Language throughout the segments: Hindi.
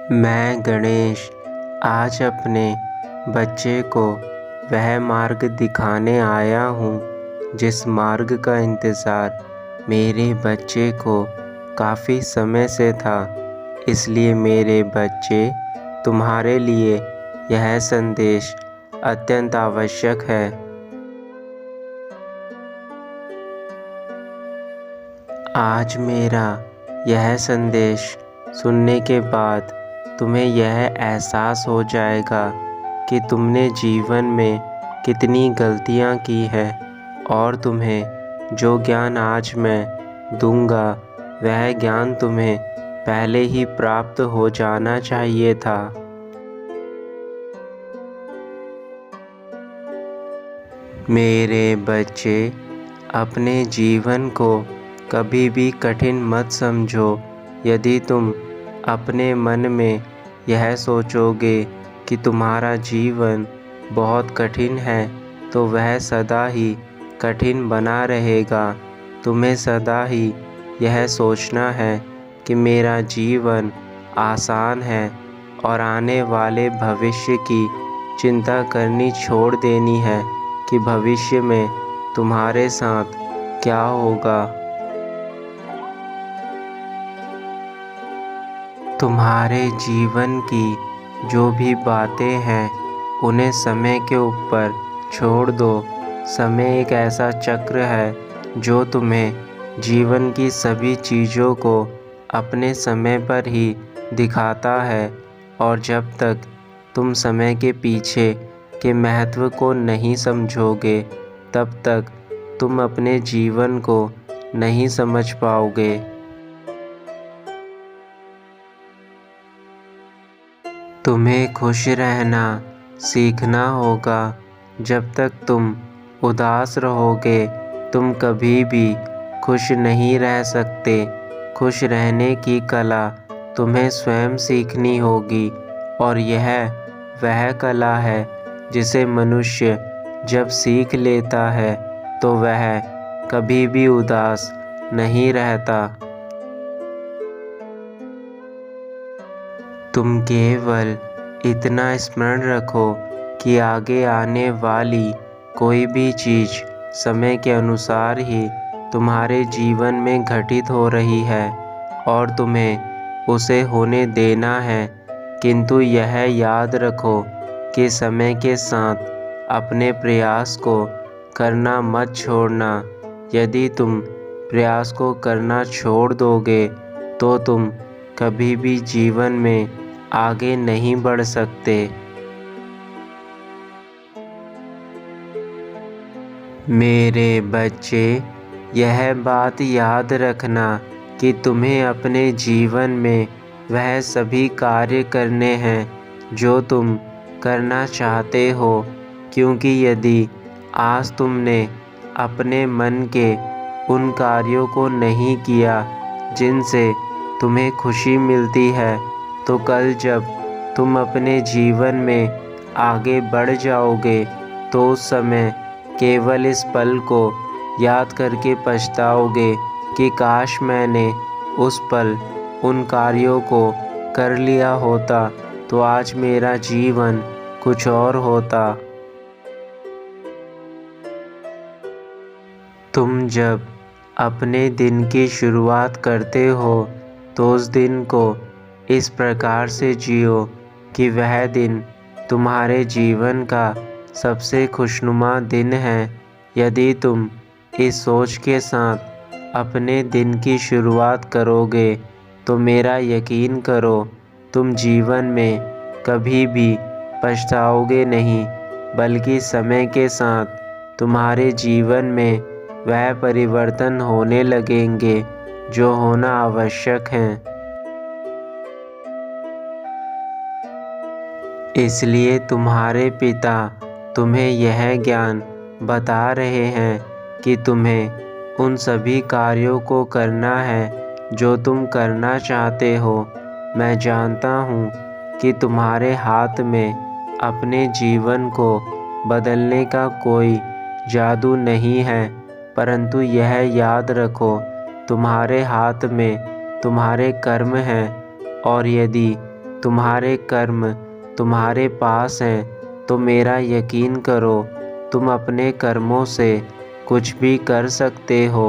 मैं गणेश आज अपने बच्चे को वह मार्ग दिखाने आया हूँ जिस मार्ग का इंतज़ार मेरे बच्चे को काफ़ी समय से था। इसलिए मेरे बच्चे, तुम्हारे लिए यह संदेश अत्यंत आवश्यक है। आज मेरा यह संदेश सुनने के बाद तुम्हें यह एहसास हो जाएगा कि तुमने जीवन में कितनी गलतियाँ की हैं और तुम्हें जो ज्ञान आज मैं दूंगा वह ज्ञान तुम्हें पहले ही प्राप्त हो जाना चाहिए था। मेरे बच्चे, अपने जीवन को कभी भी कठिन मत समझो। यदि तुम अपने मन में यह सोचोगे कि तुम्हारा जीवन बहुत कठिन है तो वह सदा ही कठिन बना रहेगा। तुम्हें सदा ही यह सोचना है कि मेरा जीवन आसान है और आने वाले भविष्य की चिंता करनी छोड़ देनी है कि भविष्य में तुम्हारे साथ क्या होगा। तुम्हारे जीवन की जो भी बातें हैं उन्हें समय के ऊपर छोड़ दो। समय एक ऐसा चक्र है जो तुम्हें जीवन की सभी चीज़ों को अपने समय पर ही दिखाता है, और जब तक तुम समय के पीछे के महत्व को नहीं समझोगे तब तक तुम अपने जीवन को नहीं समझ पाओगे। तुम्हें खुश रहना सीखना होगा। जब तक तुम उदास रहोगे तुम कभी भी खुश नहीं रह सकते। खुश रहने की कला तुम्हें स्वयं सीखनी होगी, और यह वह कला है जिसे मनुष्य जब सीख लेता है तो वह कभी भी उदास नहीं रहता। तुम केवल इतना स्मरण रखो कि आगे आने वाली कोई भी चीज़ समय के अनुसार ही तुम्हारे जीवन में घटित हो रही है और तुम्हें उसे होने देना है। किंतु यह याद रखो कि समय के साथ अपने प्रयास को करना मत छोड़ना। यदि तुम प्रयास को करना छोड़ दोगे तो तुम कभी भी जीवन में आगे नहीं बढ़ सकते। मेरे बच्चे, यह बात याद रखना कि तुम्हें अपने जीवन में वह सभी कार्य करने हैं जो तुम करना चाहते हो, क्योंकि यदि आज तुमने अपने मन के उन कार्यों को नहीं किया जिनसे तुम्हें खुशी मिलती है, तो कल जब तुम अपने जीवन में आगे बढ़ जाओगे तो उस समय केवल इस पल को याद करके पछताओगे कि काश मैंने उस पल उन कार्यों को कर लिया होता तो आज मेरा जीवन कुछ और होता। तुम जब अपने दिन की शुरुआत करते हो तो उस दिन को इस प्रकार से जियो कि वह दिन तुम्हारे जीवन का सबसे खुशनुमा दिन है। यदि तुम इस सोच के साथ अपने दिन की शुरुआत करोगे तो मेरा यकीन करो तुम जीवन में कभी भी पछताओगे नहीं, बल्कि समय के साथ तुम्हारे जीवन में वह परिवर्तन होने लगेंगे जो होना आवश्यक हैं। इसलिए तुम्हारे पिता तुम्हें यह ज्ञान बता रहे हैं कि तुम्हें उन सभी कार्यों को करना है जो तुम करना चाहते हो। मैं जानता हूँ कि तुम्हारे हाथ में अपने जीवन को बदलने का कोई जादू नहीं है, परंतु यह याद रखो तुम्हारे हाथ में तुम्हारे कर्म हैं, और यदि तुम्हारे कर्म तुम्हारे पास हैं तो मेरा यकीन करो, तुम अपने कर्मों से कुछ भी कर सकते हो।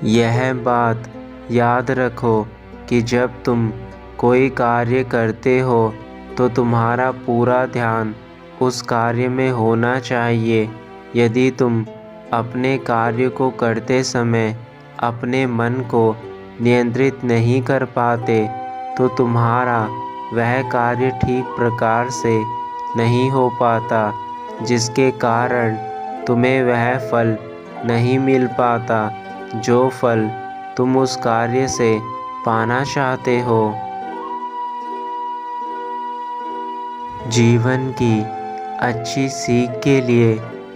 यह बात याद रखो कि जब तुम कोई कार्य करते हो तो तुम्हारा पूरा ध्यान उस कार्य में होना चाहिए। यदि तुम अपने कार्य को करते समय अपने मन को नियंत्रित नहीं कर पाते तो तुम्हारा वह कार्य ठीक प्रकार से नहीं हो पाता, जिसके कारण तुम्हें वह फल नहीं मिल पाता जो फल तुम उस कार्य से पाना चाहते हो। जीवन की अच्छी सीख के लिए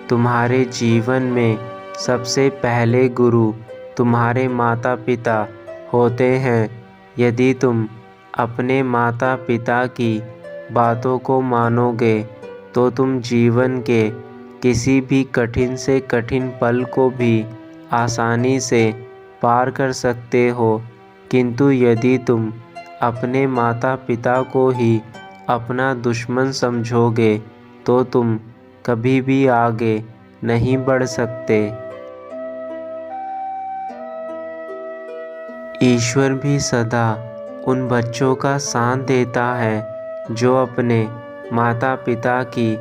तुम्हारे जीवन में सबसे पहले गुरु तुम्हारे माता पिता होते हैं। यदि तुम अपने माता पिता की बातों को मानोगे तो तुम जीवन के किसी भी कठिन से कठिन पल को भी आसानी से पार कर सकते हो। किंतु यदि तुम अपने माता पिता को ही अपना दुश्मन समझोगे तो तुम कभी भी आगे नहीं बढ़ सकते। ईश्वर भी सदा उन बच्चों का साथ देता है जो अपने माता पिता की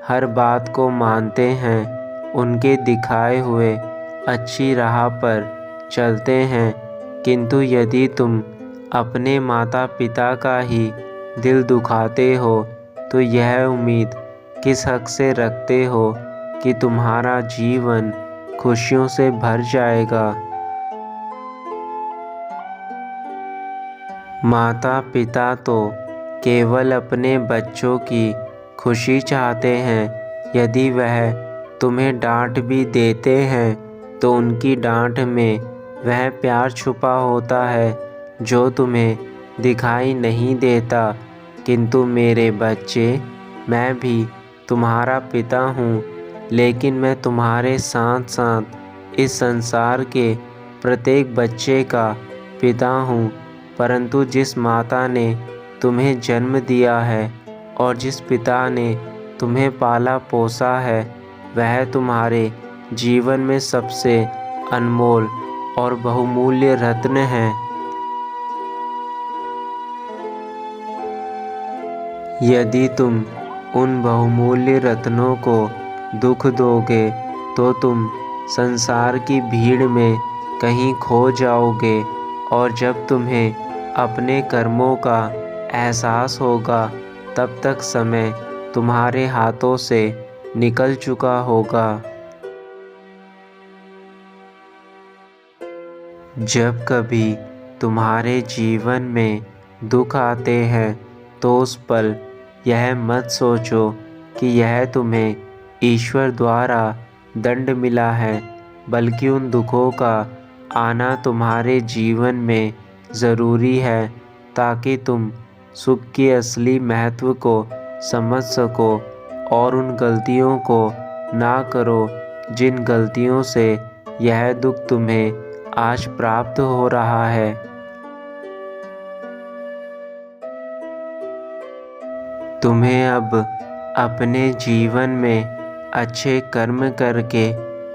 हर बात को मानते हैं, उनके दिखाए हुए अच्छी राह पर चलते हैं। किंतु यदि तुम अपने माता पिता का ही दिल दुखाते हो तो यह उम्मीद किस हक से रखते हो कि तुम्हारा जीवन खुशियों से भर जाएगा। माता पिता तो केवल अपने बच्चों की खुशी चाहते हैं। यदि वह तुम्हें डांट भी देते हैं तो उनकी डांट में वह प्यार छुपा होता है जो तुम्हें दिखाई नहीं देता। किंतु मेरे बच्चे, मैं भी तुम्हारा पिता हूँ, लेकिन मैं तुम्हारे साथ साथ इस संसार के प्रत्येक बच्चे का पिता हूँ। परंतु जिस माता ने तुम्हें जन्म दिया है और जिस पिता ने तुम्हें पाला पोसा है, वह तुम्हारे जीवन में सबसे अनमोल और बहुमूल्य रत्न है। यदि तुम उन बहुमूल्य रत्नों को दुख दोगे तो तुम संसार की भीड़ में कहीं खो जाओगे, और जब तुम्हें अपने कर्मों का एहसास होगा तब तक समय तुम्हारे हाथों से निकल चुका होगा। जब कभी तुम्हारे जीवन में दुख आते हैं तो उस पल यह मत सोचो कि यह तुम्हें ईश्वर द्वारा दंड मिला है, बल्कि उन दुखों का आना तुम्हारे जीवन में ज़रूरी है ताकि तुम सुख के असली महत्व को समझ सको और उन गलतियों को ना करो जिन गलतियों से यह दुख तुम्हें आज प्राप्त हो रहा है। तुम्हें अब अपने जीवन में अच्छे कर्म करके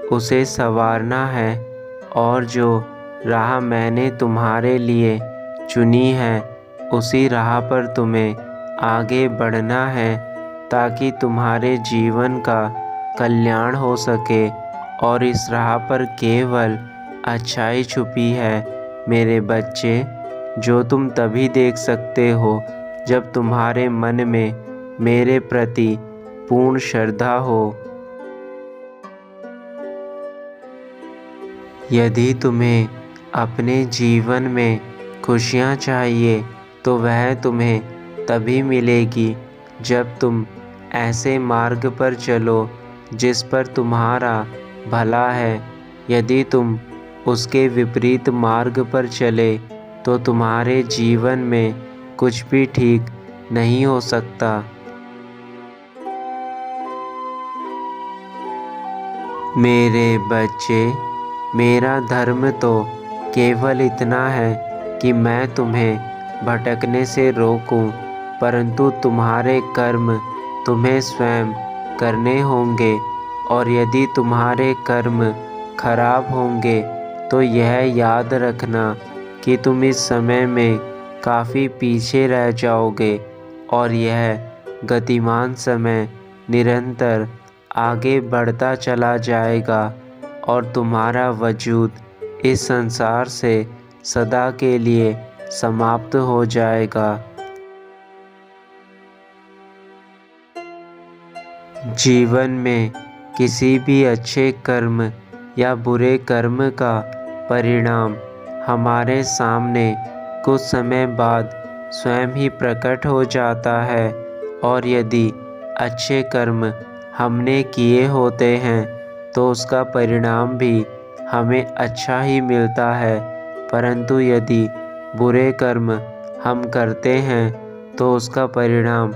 उसे संवारना है, और जो राह मैंने तुम्हारे लिए चुनी है उसी राह पर तुम्हें आगे बढ़ना है ताकि तुम्हारे जीवन का कल्याण हो सके। और इस राह पर केवल अच्छाई छुपी है मेरे बच्चे, जो तुम तभी देख सकते हो जब तुम्हारे मन में मेरे प्रति पूर्ण श्रद्धा हो। यदि तुम्हें अपने जीवन में खुशियाँ चाहिए तो वह तुम्हें तभी मिलेगी जब तुम ऐसे मार्ग पर चलो जिस पर तुम्हारा भला है। यदि तुम उसके विपरीत मार्ग पर चले तो तुम्हारे जीवन में कुछ भी ठीक नहीं हो सकता। मेरे बच्चे, मेरा धर्म तो केवल इतना है कि मैं तुम्हें भटकने से रोकूं, परंतु तुम्हारे कर्म तुम्हें स्वयं करने होंगे, और यदि तुम्हारे कर्म खराब होंगे तो यह याद रखना कि तुम इस समय में काफ़ी पीछे रह जाओगे, और यह गतिमान समय निरंतर आगे बढ़ता चला जाएगा और तुम्हारा वजूद इस संसार से सदा के लिए समाप्त हो जाएगा। जीवन में किसी भी अच्छे कर्म या बुरे कर्म का परिणाम हमारे सामने कुछ समय बाद स्वयं ही प्रकट हो जाता है, और यदि अच्छे कर्म हमने किए होते हैं तो उसका परिणाम भी हमें अच्छा ही मिलता है, परंतु यदि बुरे कर्म हम करते हैं तो उसका परिणाम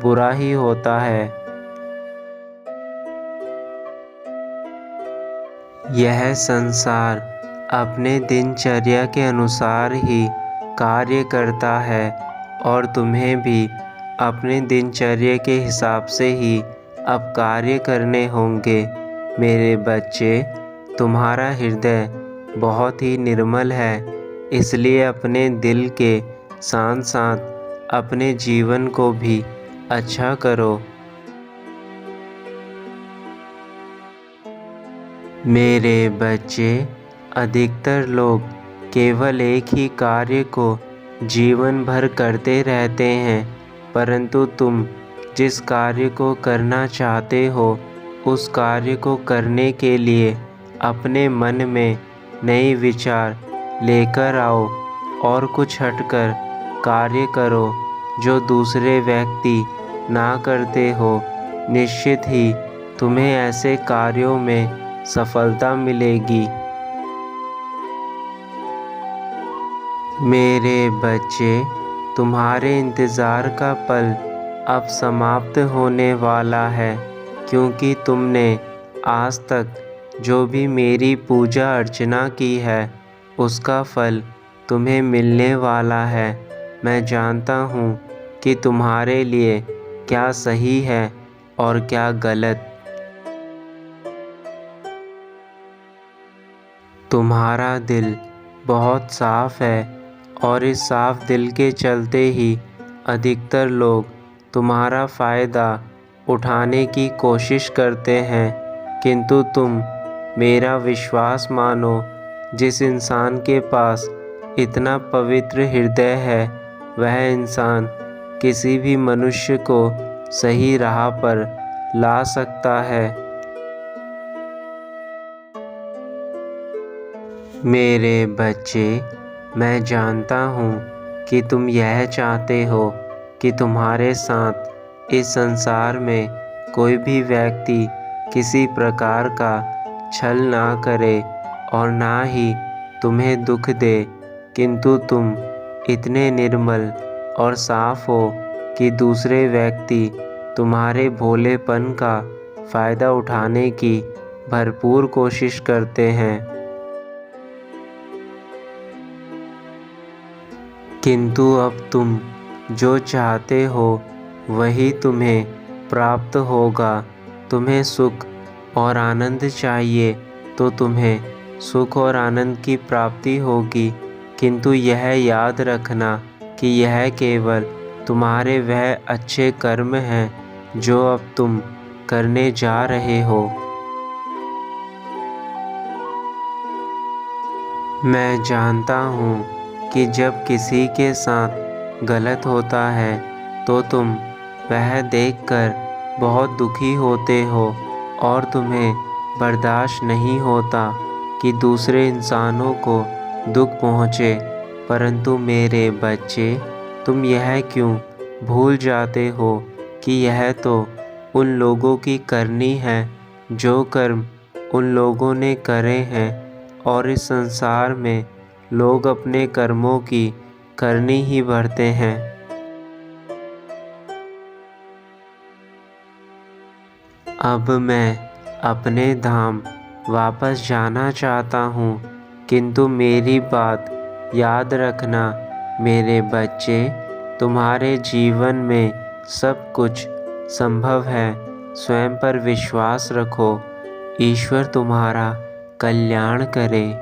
बुरा ही होता है। यह संसार अपने दिनचर्या के अनुसार ही कार्य करता है, और तुम्हें भी अपने दिनचर्या के हिसाब से ही अब कार्य करने होंगे। मेरे बच्चे, तुम्हारा हृदय बहुत ही निर्मल है, इसलिए अपने दिल के साथ साथ अपने जीवन को भी अच्छा करो। मेरे बच्चे, अधिकतर लोग केवल एक ही कार्य को जीवन भर करते रहते हैं, परंतु तुम जिस कार्य को करना चाहते हो उस कार्य को करने के लिए अपने मन में नए विचार लेकर आओ और कुछ हटकर कार्य करो जो दूसरे व्यक्ति ना करते हो। निश्चित ही तुम्हें ऐसे कार्यों में सफलता मिलेगी। मेरे बच्चे, तुम्हारे इंतज़ार का पल अब समाप्त होने वाला है, क्योंकि तुमने आज तक जो भी मेरी पूजा अर्चना की है उसका फल तुम्हें मिलने वाला है। मैं जानता हूँ कि तुम्हारे लिए क्या सही है और क्या गलत। तुम्हारा दिल बहुत साफ है, और इस साफ दिल के चलते ही अधिकतर लोग तुम्हारा फ़ायदा उठाने की कोशिश करते हैं, किंतु तुम मेरा विश्वास मानो। जिस इंसान के पास इतना पवित्र हृदय है वह इंसान किसी भी मनुष्य को सही राह पर ला सकता है। मेरे बच्चे, मैं जानता हूँ कि तुम यह चाहते हो कि तुम्हारे साथ इस संसार में कोई भी व्यक्ति किसी प्रकार का छल ना करे और ना ही तुम्हें दुख दे, किंतु तुम इतने निर्मल और साफ हो कि दूसरे व्यक्ति तुम्हारे भोलेपन का फ़ायदा उठाने की भरपूर कोशिश करते हैं। किंतु अब तुम जो चाहते हो वही तुम्हें प्राप्त होगा। तुम्हें सुख और आनंद चाहिए तो तुम्हें सुख और आनंद की प्राप्ति होगी, किंतु यह याद रखना कि यह केवल तुम्हारे वह अच्छे कर्म हैं जो अब तुम करने जा रहे हो। मैं जानता हूँ कि जब किसी के साथ गलत होता है तो तुम वह देखकर बहुत दुखी होते हो, और तुम्हें बर्दाश्त नहीं होता कि दूसरे इंसानों को दुख पहुँचे। परंतु मेरे बच्चे, तुम यह क्यों भूल जाते हो कि यह तो उन लोगों की करनी है जो कर्म उन लोगों ने करे हैं, और इस संसार में लोग अपने कर्मों की करनी ही भरते हैं। अब मैं अपने धाम वापस जाना चाहता हूँ, किंतु मेरी बात याद रखना मेरे बच्चे, तुम्हारे जीवन में सब कुछ संभव है। स्वयं पर विश्वास रखो। ईश्वर तुम्हारा कल्याण करे।